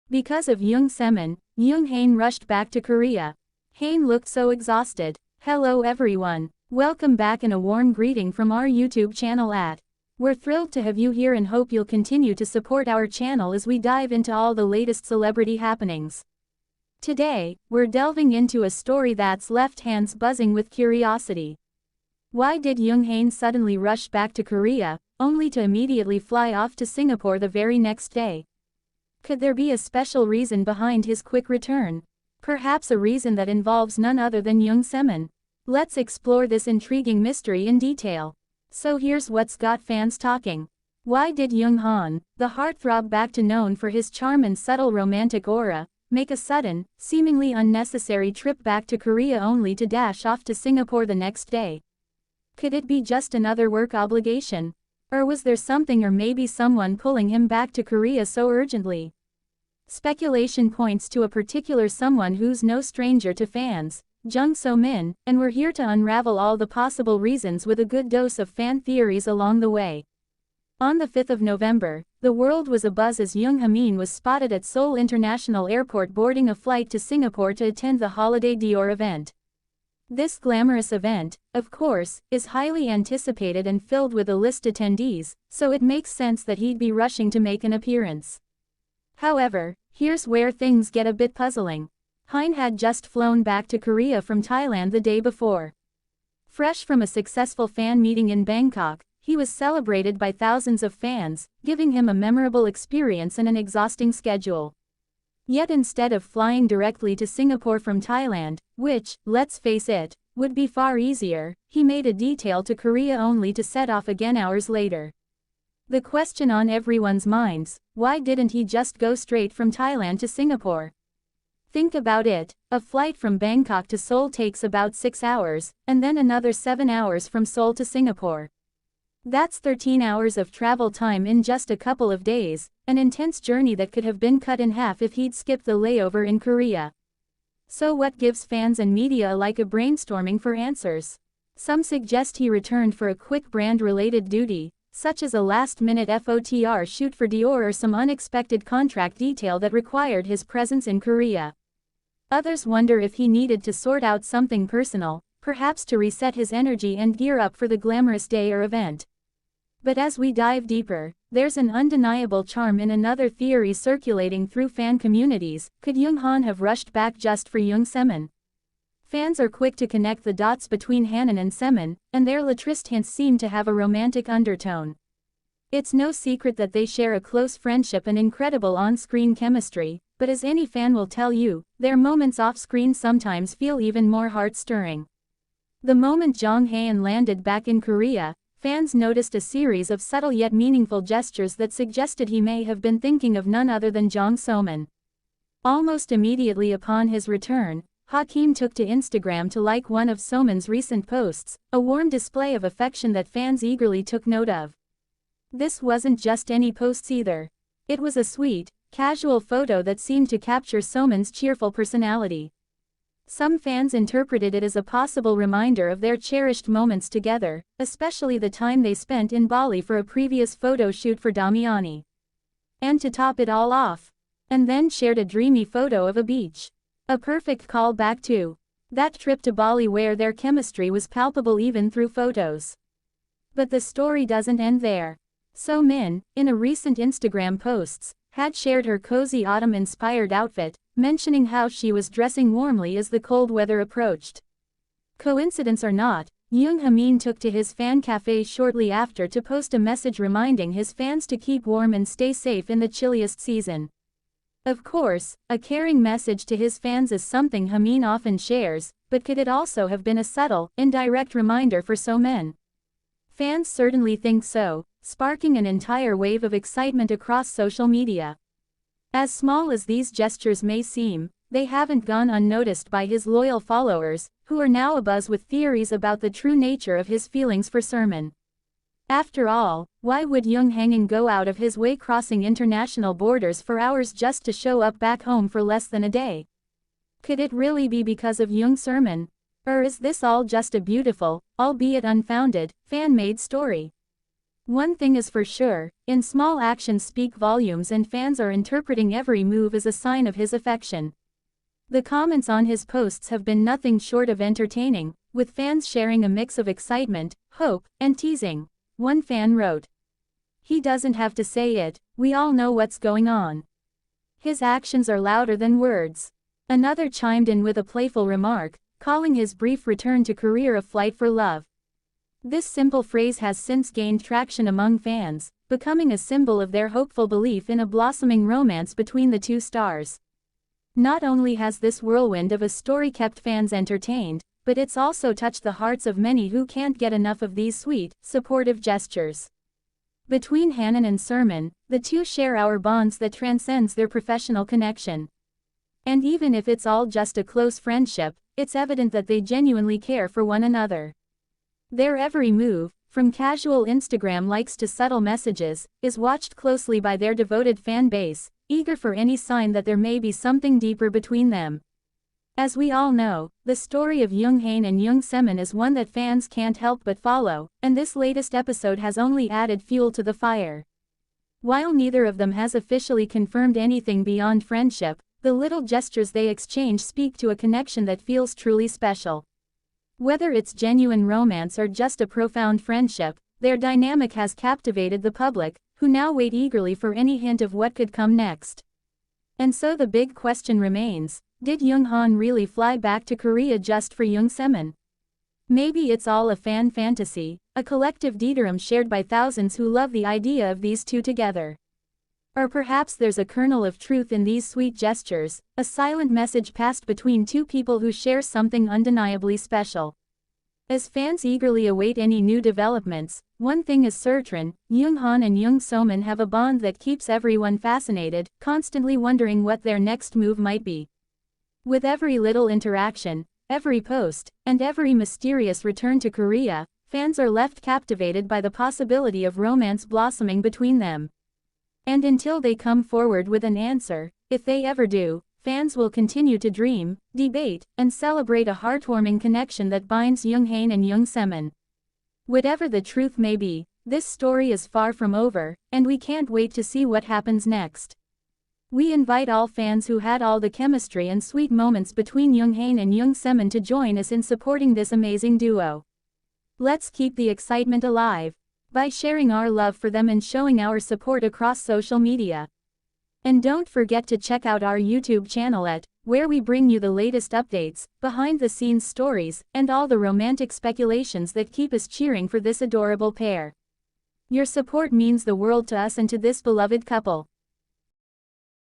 Because of Jung Semon, Hae-In rushed back to Korea. Hae-In looked so exhausted. Hello everyone. Welcome back and a warm greeting from our YouTube channel at. We're thrilled to have you here and hope you'll continue to support our channel as we dive into all the latest celebrity happenings. Today, we're delving into a story that's left hands buzzing with curiosity. Why did Jung Hae-In suddenly rush back to Korea, only to immediately fly off to Singapore the very next day? Could there be a special reason behind his quick return? Perhaps a reason that involves none other than Jung Semon. Let's explore this intriguing mystery in detail. So here's what's got fans talking. Why did Jung Hae-In, the heartthrob back to known for his charm and subtle romantic aura, make a sudden, seemingly unnecessary trip back to Korea only to dash off to Singapore the next day? Could it be just another work obligation? Or was there something or maybe someone pulling him back to Korea so urgently? Speculation points to a particular someone who's no stranger to fans, Jung So-min, and we're here to unravel all the possible reasons with a good dose of fan theories along the way. On the 5th of November, the world was abuzz as Jung Hae-In was spotted at Seoul International Airport boarding a flight to Singapore to attend the Holiday Dior event. This glamorous event, of course, is highly anticipated and filled with A-list attendees, so it makes sense that he'd be rushing to make an appearance. However, here's where things get a bit puzzling. Hae-In had just flown back to Korea from Thailand the day before. Fresh from a successful fan meeting in Bangkok, he was celebrated by thousands of fans, giving him a memorable experience and an exhausting schedule. Yet instead of flying directly to Singapore from Thailand, which, let's face it, would be far easier, he made a detour to Korea only to set off again hours later. The question on everyone's minds, why didn't he just go straight from Thailand to Singapore? Think about it, a flight from Bangkok to Seoul takes about 6 hours, and then another 7 hours from Seoul to Singapore. That's 13 hours of travel time in just a couple of days, an intense journey that could have been cut in half if he'd skipped the layover in Korea. So what gives fans and media alike a brainstorming for answers? Some suggest he returned for a quick brand-related duty, such as a last-minute photr shoot for Dior or some unexpected contract detail that required his presence in Korea. Others wonder if he needed to sort out something personal, perhaps to reset his energy and gear up for the glamorous day or event. But as we dive deeper, there's an undeniable charm in another theory circulating through fan communities. Could Jung Hae-In have rushed back just for Jung Semon? Fans are quick to connect the dots between Hae-In and Semon, and their latest hints seem to have a romantic undertone. It's no secret that they share a close friendship and incredible on-screen chemistry, but as any fan will tell you, their moments off-screen sometimes feel even more heart-stirring. The moment Jung Hae-In landed back in Korea, fans noticed a series of subtle yet meaningful gestures that suggested he may have been thinking of none other than Jung So-min. Almost immediately upon his return, Hae-In took to Instagram to like one of So-min's recent posts, a warm display of affection that fans eagerly took note of. This wasn't just any posts either. It was a sweet, casual photo that seemed to capture So-min's cheerful personality. Some fans interpreted it as a possible reminder of their cherished moments together, especially the time they spent in Bali for a previous photo shoot for Damiani. And to top it all off, and then shared a dreamy photo of a beach. A perfect callback to that trip to Bali where their chemistry was palpable even through photos. But the story doesn't end there. So-min, in a recent Instagram posts, had shared her cozy autumn-inspired outfit, mentioning how she was dressing warmly as the cold weather approached. Coincidence or not, Jung Hae-In took to his fan cafe shortly after to post a message reminding his fans to keep warm and stay safe in the chilliest season. Of course, a caring message to his fans is something Hae-In often shares, but could it also have been a subtle, indirect reminder for So-min? Fans certainly think so, sparking an entire wave of excitement across social media. As small as these gestures may seem, they haven't gone unnoticed by his loyal followers, who are now abuzz with theories about the true nature of his feelings for Semon. After all, why would Jung Hae-In go out of his way crossing international borders for hours just to show up back home for less than a day? Could it really be because of Jung Semon? Or is this all just a beautiful, albeit unfounded, fan-made story? One thing is for sure, in small actions speak volumes and fans are interpreting every move as a sign of his affection. The comments on his posts have been nothing short of entertaining, with fans sharing a mix of excitement, hope, and teasing. One fan wrote, "He doesn't have to say it, we all know what's going on. His actions are louder than words." Another chimed in with a playful remark, calling his brief return to Korea a flight for love. This simple phrase has since gained traction among fans, becoming a symbol of their hopeful belief in a blossoming romance between the two stars. Not only has this whirlwind of a story kept fans entertained, but it's also touched the hearts of many who can't get enough of these sweet, supportive gestures. Between Hae-In and Semon, the two share our bonds that transcends their professional connection. And even if it's all just a close friendship, it's evident that they genuinely care for one another. Their every move, from casual Instagram likes to subtle messages, is watched closely by their devoted fan base, eager for any sign that there may be something deeper between them. As we all know, the story of Jung Hae-In and Jung Semon is one that fans can't help but follow, and this latest episode has only added fuel to the fire. While neither of them has officially confirmed anything beyond friendship, the little gestures they exchange speak to a connection that feels truly special. Whether it's genuine romance or just a profound friendship, their dynamic has captivated the public, who now wait eagerly for any hint of what could come next. And so the big question remains, did Jung Hae-In really fly back to Korea just for Jung Semon? Maybe it's all a fan fantasy, a collective daydream shared by thousands who love the idea of these two together. Or perhaps there's a kernel of truth in these sweet gestures, a silent message passed between two people who share something undeniably special. As fans eagerly await any new developments, one thing is certain, Jung Hae-In and Jung Semon have a bond that keeps everyone fascinated, constantly wondering what their next move might be. With every little interaction, every post, and every mysterious return to Korea, fans are left captivated by the possibility of romance blossoming between them. And until they come forward with an answer, if they ever do, fans will continue to dream, debate, and celebrate a heartwarming connection that binds Jung Hae-In and Jung Semon. Whatever the truth may be, this story is far from over, and we can't wait to see what happens next. We invite all fans who had all the chemistry and sweet moments between Jung Hae-In and Jung Semon to join us in supporting this amazing duo. Let's keep the excitement alive by sharing our love for them and showing our support across social media. And don't forget to check out our YouTube channel where we bring you the latest updates, behind-the-scenes stories, and all the romantic speculations that keep us cheering for this adorable pair. Your support means the world to us and to this beloved couple.